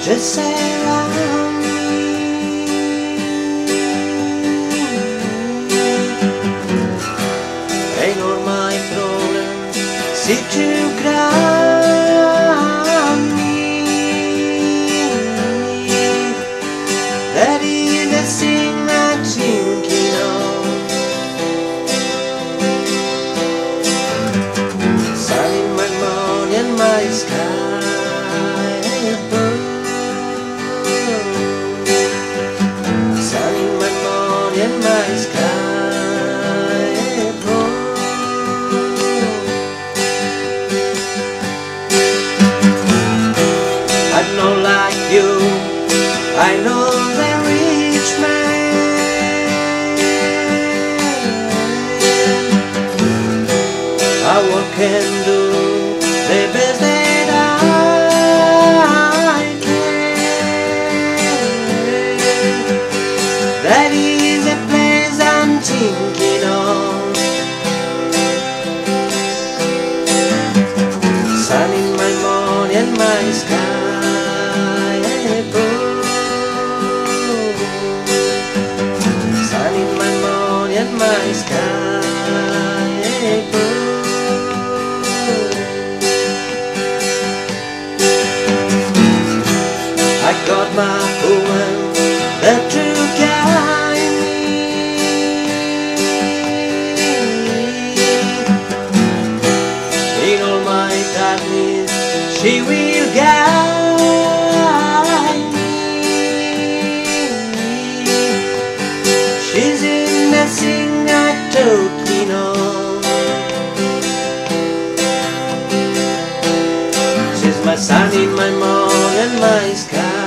just surround me. And all my problems seem to ground me. That is the thing I'm thinking of. Sun in my morning and my sky blue. Sun in my morning and my sky blue. I'm not like you, I know the rich man. I what can do the best that I can. That is the place I'm thinking of. Sun in my morning and my sky blue. Sun in my morning and my sky blue. I got my woman there to guide me. In all my darkness, she will guide me. She's in the thing I'm talking of. She's my sun in my morning and my sky.